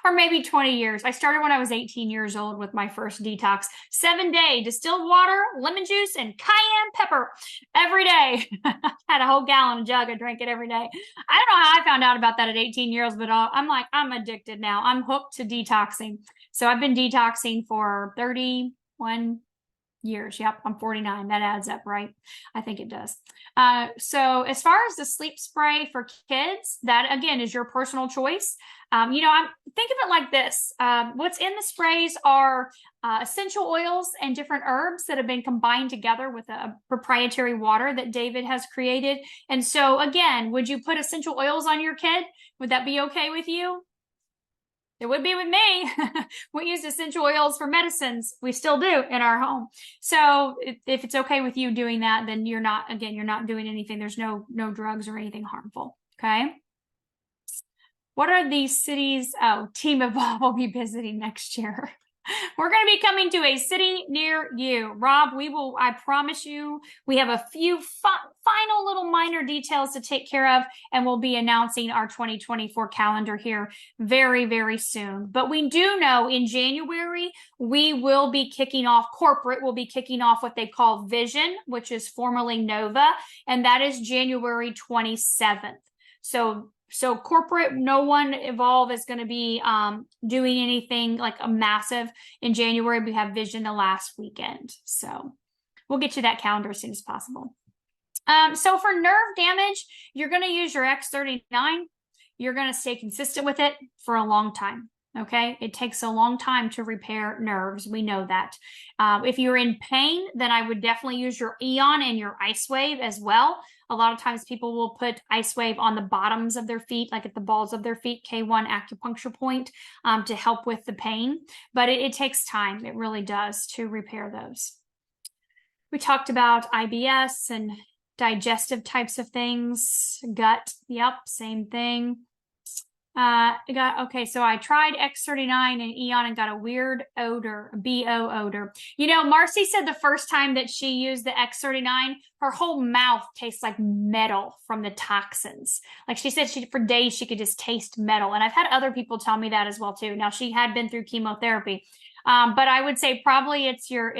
or maybe 20 years. I started when I was 18 years old with my first detox. 7-day distilled water, lemon juice, and cayenne pepper every day. Had a whole gallon of jug. I drank it every day. I don't know how I found out about that at 18 years, but I'm addicted now. I'm hooked to detoxing. So I've been detoxing for 31 years. Yep, I'm 49. That adds up, right? I think it does. So as far as the sleep spray for kids, that again is your personal choice. Think of it like this. What's in the sprays are essential oils and different herbs that have been combined together with a proprietary water that David has created. And so again, would you put essential oils on your kid? Would that be okay with you? It would be with me. We use essential oils for medicines. We still do in our home. So if it's okay with you doing that, then you're not doing anything. There's no drugs or anything harmful. Okay. What are these cities? Oh, Team Evolve will be visiting next year. We're going to be coming to a city near you. Rob, I promise you, we have a few final little minor details to take care of, and we'll be announcing our 2024 calendar here very, very soon. But we do know in January, we will be kicking off, corporate will be kicking off what they call Vision, which is formerly Nova, and that is January 27th. So corporate, no one Evolve is going to be doing anything like a massive. In January, we have Vision the last weekend. So we'll get you that calendar as soon as possible. So for nerve damage, you're going to use your X39. You're going to stay consistent with it for a long time. Okay. It takes a long time to repair nerves. We know that. If you're in pain, then I would definitely use your Eon and your Ice Wave as well. A lot of times people will put Ice Wave on the bottoms of their feet, like at the balls of their feet, K1 acupuncture point, to help with the pain. But it takes time. It really does to repair those. We talked about IBS and digestive types of things. Gut, yep, same thing. So I tried X39 and Eon and got a weird odor, BO odor. You know, Marcy said the first time that she used the X39, her whole mouth tastes like metal from the toxins. Like she said, for days she could just taste metal. And I've had other people tell me that as well too. Now she had been through chemotherapy, but I would say probably it's your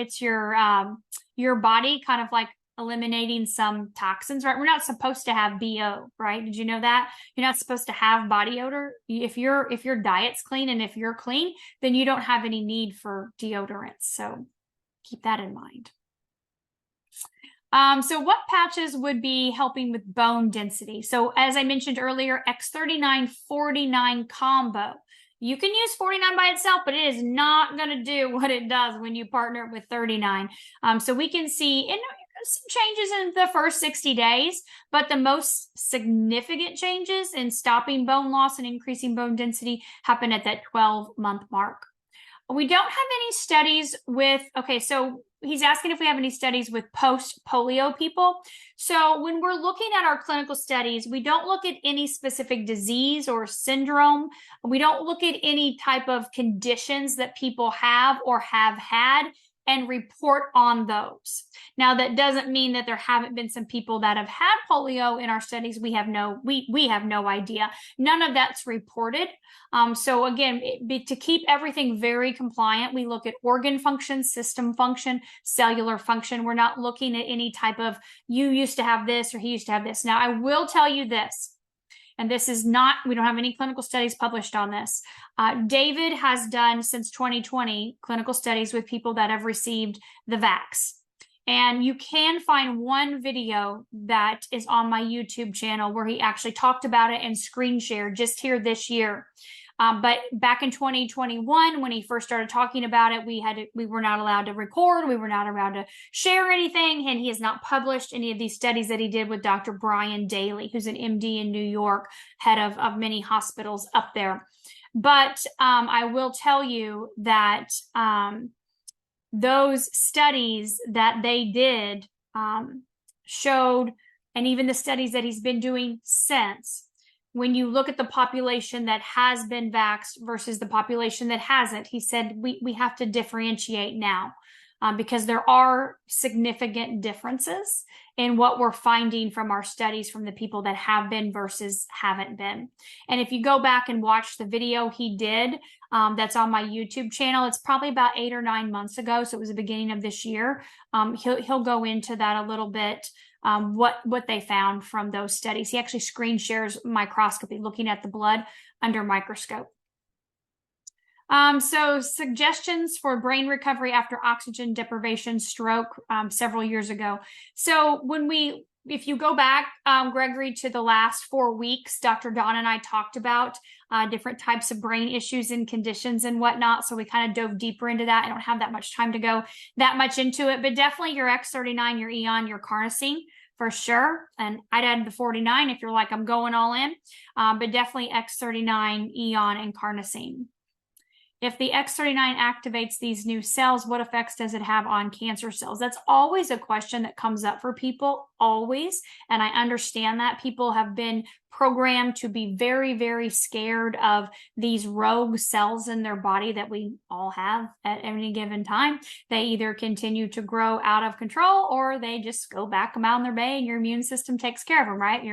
body kind of like eliminating some toxins, right? We're not supposed to have BO, right? Did you know that? You're not supposed to have body odor. If your diet's clean and if you're clean, then you don't have any need for deodorants. So keep that in mind. So what patches would be helping with bone density? So as I mentioned earlier, X39 49 combo. You can use 49 by itself, but it is not going to do what it does when you partner it with 39. So we can see some changes in the first 60 days, but the most significant changes in stopping bone loss and increasing bone density happen at that 12-month mark. We don't have any studies with, so he's asking if we have any studies with post-polio people. So when we're looking at our clinical studies, we don't look at any specific disease or syndrome. We don't look at any type of conditions that people have or have had and report on those. Now, that doesn't mean that there haven't been some people that have had polio in our studies. We have no idea. None of that's reported. So again, to keep everything very compliant, we look at organ function, system function, cellular function. We're not looking at any type of, you used to have this or he used to have this. Now, I will tell you this. And this is not, we don't have any clinical studies published on this. David has done since 2020 clinical studies with people that have received the vax. And you can find one video that is on my YouTube channel where he actually talked about it and screen shared just here this year. But back in 2021, when he first started talking about it, we were not allowed to record. We were not allowed to share anything. And he has not published any of these studies that he did with Dr. Brian Daly, who's an MD in New York, head of many hospitals up there. But I will tell you that those studies that they did showed, and even the studies that he's been doing since, when you look at the population that has been vaxxed versus the population that hasn't, he said we have to differentiate now because there are significant differences in what we're finding from our studies from the people that have been versus haven't been. And if you go back and watch the video he did, that's on my YouTube channel, it's probably about 8 or 9 months ago. So it was the beginning of this year. He'll go into that a little bit. What they found from those studies. He actually screen shares microscopy, looking at the blood under microscope. So suggestions for brain recovery after oxygen deprivation stroke several years ago. So if you go back, Gregory, to the last 4 weeks, Dr. Dawn and I talked about different types of brain issues and conditions and whatnot. So we kind of dove deeper into that. I don't have that much time to go that much into it, but definitely your X39, your Eon, your carnosine for sure. And I'd add the 49 if you're like, I'm going all in, but definitely X39, Eon, and carnosine. If the X39 activates these new cells, what effects does it have on cancer cells? That's always a question that comes up for people, always. And I understand that people have been programmed to be very, very scared of these rogue cells in their body that we all have at any given time. They either continue to grow out of control or they just go back a mile in their bay and your immune system takes care of them, right?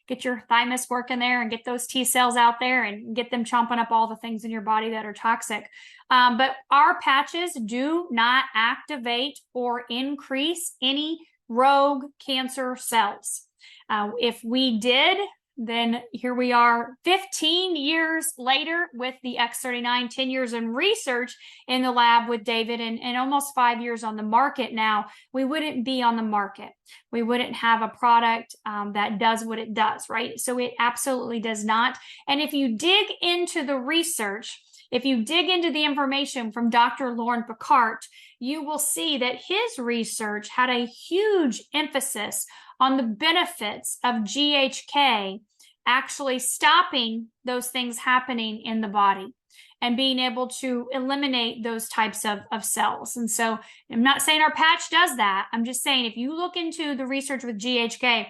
Get your thymus working there and get those T cells out there and get them chomping up all the things in your body that are toxic. But our patches do not activate or increase any rogue cancer cells. If we did, then here we are 15 years later with the X39, 10 years in research in the lab with David, and almost 5 years on the market now. We wouldn't be on the market. We wouldn't have a product that does what it does, right? So it absolutely does not. And if you dig into the research, if you dig into the information from Dr. Lauren Picard, you will see that his research had a huge emphasis on the benefits of GHK actually stopping those things happening in the body and being able to eliminate those types of cells. And so I'm not saying our patch does that. I'm just saying if you look into the research with GHK,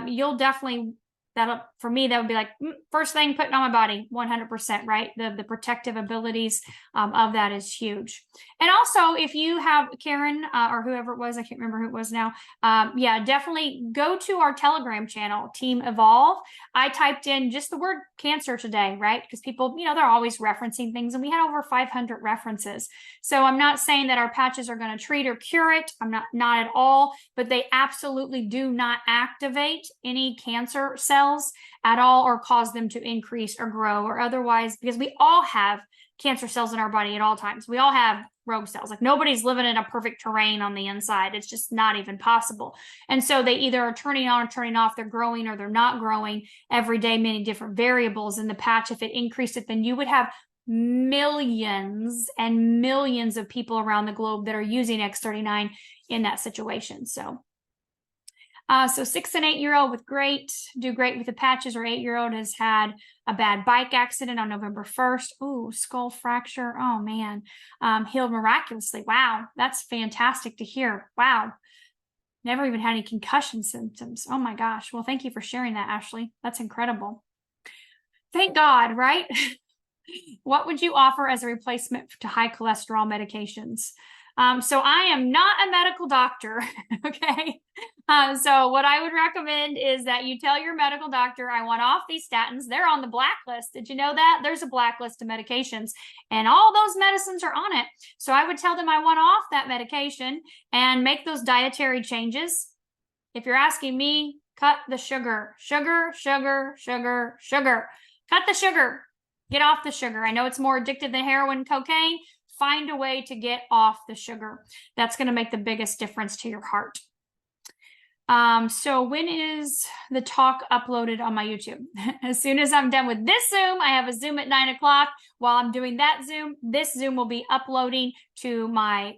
you'll definitely, for me, that would be like first thing putting on my body, 100%, right? The protective abilities of that is huge. And also, if you have Karen or whoever it was, I can't remember who it was now. Yeah, definitely go to our Telegram channel, Team Evolve. I typed in just the word cancer today, right? Because people, they're always referencing things, and we had over 500 references. So I'm not saying that our patches are going to treat or cure it. I'm not at all, but they absolutely do not activate any cancer cells at all or cause them to increase or grow or otherwise, because we all have cancer cells in our body at all times. We all have rogue cells. Like nobody's living in a perfect terrain on the inside. It's just not even possible. And so they either are turning on or turning off, they're growing or they're not growing every day, many different variables in the patch. If it increased it, then you would have millions and millions of people around the globe that are using X39 in that situation. So 6 and 8 year old do great with the patches, or 8 year old has had a bad bike accident on November 1st. Ooh, skull fracture. Oh man. Healed miraculously. Wow. That's fantastic to hear. Wow. Never even had any concussion symptoms. Oh my gosh. Well, thank you for sharing that, Ashley. That's incredible. Thank God, right? What would you offer as a replacement to high cholesterol medications? So I am not a medical doctor, okay? So what I would recommend is that you tell your medical doctor, I want off these statins. They're on the blacklist. Did you know that? There's a blacklist of medications, and all those medicines are on it. So I would tell them I want off that medication and make those dietary changes. If you're asking me, cut the sugar. Sugar. Cut the sugar. Get off the sugar. I know it's more addictive than heroin and cocaine. Find a way to get off the sugar. That's going to make the biggest difference to your heart. So when is the talk uploaded on my YouTube? As soon as I'm done with this Zoom, I have a Zoom at 9 o'clock. While I'm doing that Zoom, this Zoom will be uploading to my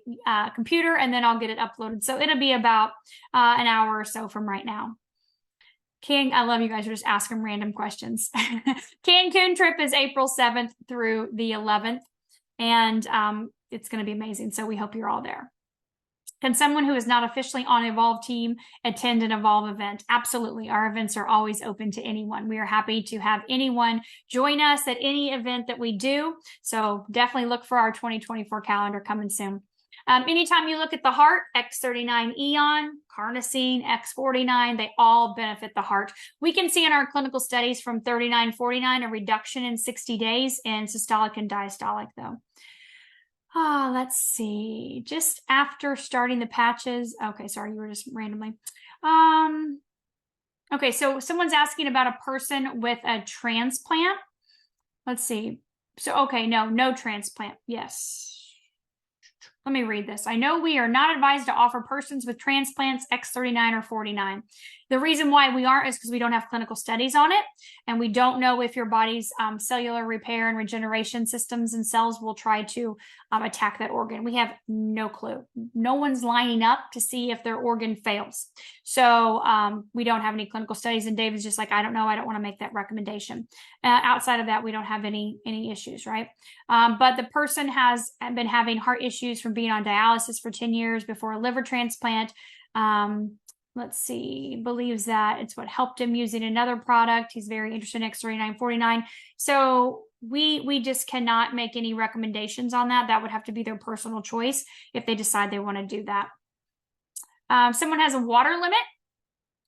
computer, and then I'll get it uploaded. So it'll be about an hour or so from right now. I love you guys. You're just asking random questions. Cancun trip is April 7th through the 11th. And it's going to be amazing. So we hope you're all there. Can someone who is not officially on Evolve team attend an Evolve event? Absolutely. Our events are always open to anyone. We are happy to have anyone join us at any event that we do. So definitely look for our 2024 calendar coming soon. Anytime you look at the heart, X39 Eon, Carnosine, X49, they all benefit the heart. We can see in our clinical studies from 39-49 a reduction in 60 days in systolic and diastolic, though. Let's see. Just after starting the patches. Okay, sorry, you were just randomly. Okay, so someone's asking about a person with a transplant. Let's see. So, okay, no transplant. Yes. Let me read this. I know we are not advised to offer persons with transplants X39 or 49. The reason why we aren't is because we don't have clinical studies on it, and we don't know if your body's cellular repair and regeneration systems and cells will try to attack that organ. We have no clue. No one's lining up to see if their organ fails. So we don't have any clinical studies, and David's just like, I don't know. I don't want to make that recommendation. Outside of that, we don't have any issues, right? But the person has been having heart issues from being on dialysis for 10 years before a liver transplant. let's see, believes that it's what helped him using another product. He's very interested in X3949. So we just cannot make any recommendations on that. That would have to be their personal choice if they decide they want to do that. Someone has a water limit.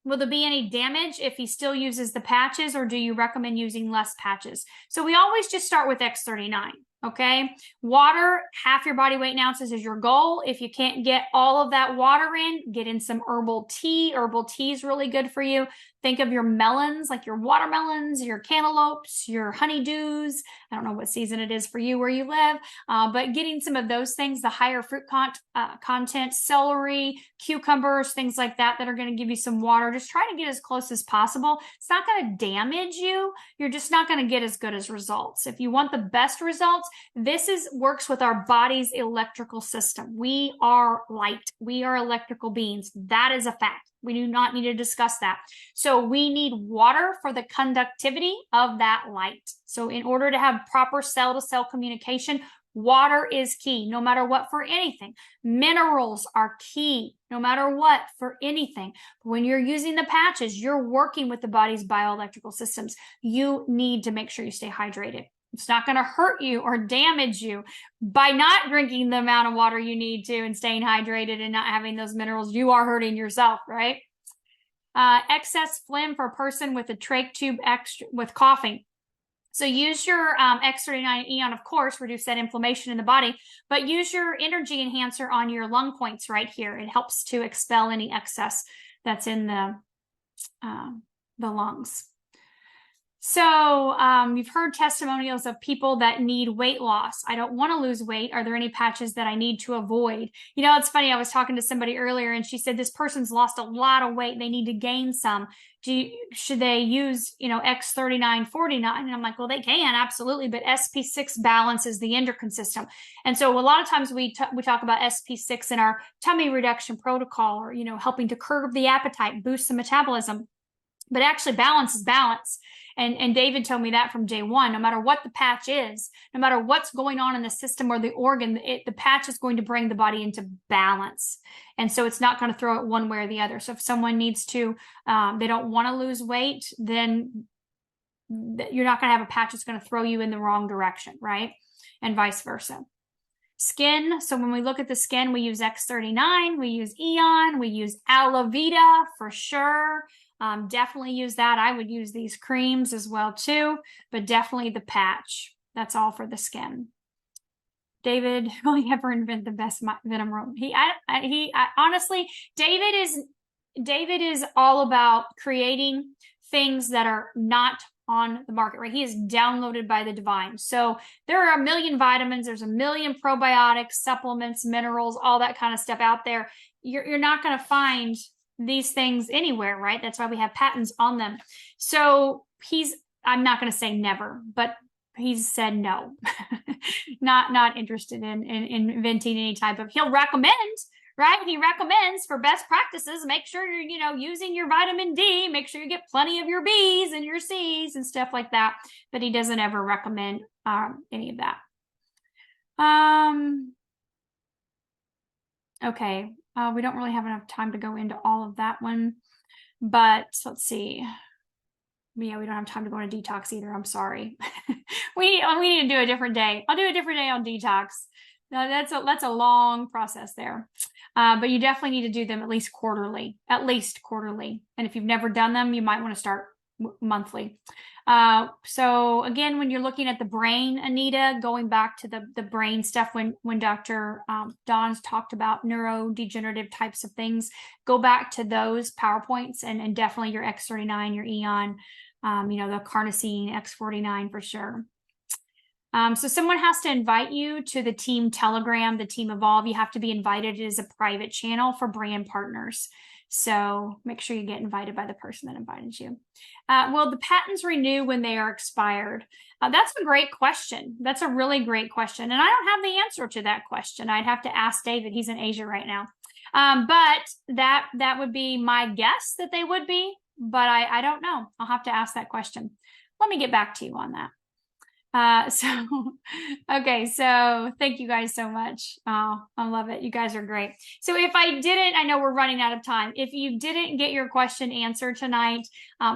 Will there be any damage if he still uses the patches, or do you recommend using less patches? So we always just start with X39. Okay. Water, half your body weight in ounces is your goal. If you can't get all of that water in, get in some herbal tea. Herbal tea is really good for you. Think of your melons, like your watermelons, your cantaloupes, your honeydews. I don't know what season it is for you where you live, but getting some of those things, the higher fruit content, celery, cucumbers, things like that, that are going to give you some water. Just try to get as close as possible. It's not going to damage you. You're just not going to get as good as results. If you want the best results, this works with our body's electrical system. We are light. We are electrical beings. That is a fact. We do not need to discuss that. So we need water for the conductivity of that light. So in order to have proper cell-to-cell communication, water is key, no matter what, for anything. Minerals are key, no matter what, for anything. When you're using the patches, you're working with the body's bioelectrical systems. You need to make sure you stay hydrated. It's not going to hurt you or damage you by not drinking the amount of water you need to and staying hydrated and not having those minerals. You are hurting yourself, right? Excess phlegm for a person with a trach tube extra with coughing. So use your X39 Eon, of course, reduce that inflammation in the body, but use your energy enhancer on your lung points right here. It helps to expel any excess that's in the lungs. So you've heard testimonials of people that need weight loss. I don't want to lose weight. Are there any patches that I need to avoid? You know, it's funny. I was talking to somebody earlier and she said this person's lost a lot of weight. They need to gain some. Should they use, X3949? And I'm like, well, they can, absolutely. But SP6 balances the endocrine system. And so a lot of times we talk about SP6 in our tummy reduction protocol, or, helping to curb the appetite, boost the metabolism. But actually balance is balance. And David told me that from day one. No matter what the patch is, no matter what's going on in the system or the organ, the patch is going to bring the body into balance. And so it's not going to throw it one way or the other. So if someone needs to, they don't want to lose weight, then you're not going to have a patch that's going to throw you in the wrong direction, right? And vice versa. Skin. So when we look at the skin, we use X39, we use Eon, we use Aloe Vita for sure. Definitely use that. I would use these creams as well too, but definitely the patch. That's all for the skin. David, will he ever invent the best venom room? Honestly, David is all about creating things that are not on the market, right? He is downloaded by the divine. So there are a million vitamins, there's a million probiotics, supplements, minerals, all that kind of stuff out there. You're not going to find these things anywhere, right? That's why we have patents on them. So I'm not going to say never, but he's said no, not interested in inventing any type of, he'll recommend, right? He recommends for best practices, make sure you're, using your vitamin D, make sure you get plenty of your B's and your C's and stuff like that. But he doesn't ever recommend any of that. Okay. We don't really have enough time to go into all of that one, but let's see. Yeah, we don't have time to go into detox either. I'm sorry. we need to do a different day. I'll do a different day on detox. Now, that's a long process there. But you definitely need to do them at least quarterly. And if you've never done them, you might want to start monthly. So again, when you're looking at the brain, Anita, going back to the brain stuff, when Dr. Don's talked about neurodegenerative types of things, go back to those PowerPoints and definitely your X39, your Eon, the carnosine, X49 for sure. So someone has to invite you to the team Telegram, the team Evolve. You have to be invited. It is a private channel for brand partners. So make sure you get invited by the person that invited you. Will the patents renew when they are expired? That's a great question. That's a really great question. And I don't have the answer to that question. I'd have to ask David. He's in Asia right now. But that would be my guess that they would be, but I don't know. I'll have to ask that question. Let me get back to you on that. So, okay. So thank you guys so much. Oh, I love it. You guys are great. So if I didn't, I know we're running out of time. If you didn't get your question answered tonight,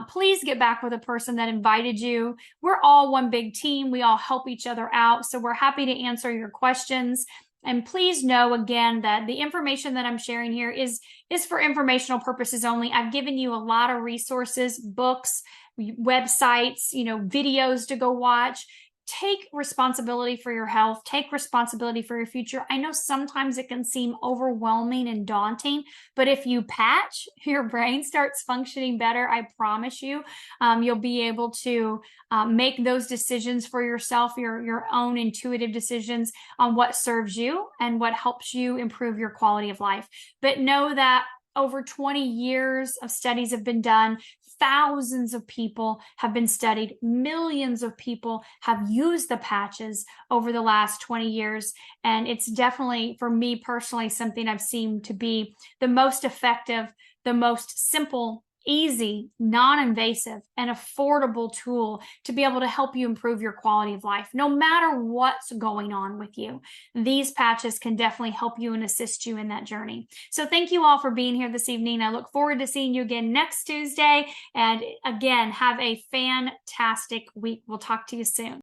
please get back with a person that invited you. We're all one big team. We all help each other out. So we're happy to answer your questions. And please know again that the information that I'm sharing here is for informational purposes only. I've given you a lot of resources, books, websites, videos to go watch. Take responsibility for your health, take responsibility for your future. I know sometimes it can seem overwhelming and daunting, but if you patch, your brain starts functioning better. I promise you, you'll be able to make those decisions for yourself, your own intuitive decisions on what serves you and what helps you improve your quality of life. But know that over 20 years of studies have been done. Thousands of people have been studied. Millions of people have used the patches over the last 20 years. And it's definitely, for me personally, something I've seen to be the most effective, the most simple, easy, non-invasive, and affordable tool to be able to help you improve your quality of life, no matter what's going on with you. These patches can definitely help you and assist you in that journey. So thank you all for being here this evening. I look forward to seeing you again next Tuesday. And again, have a fantastic week. We'll talk to you soon.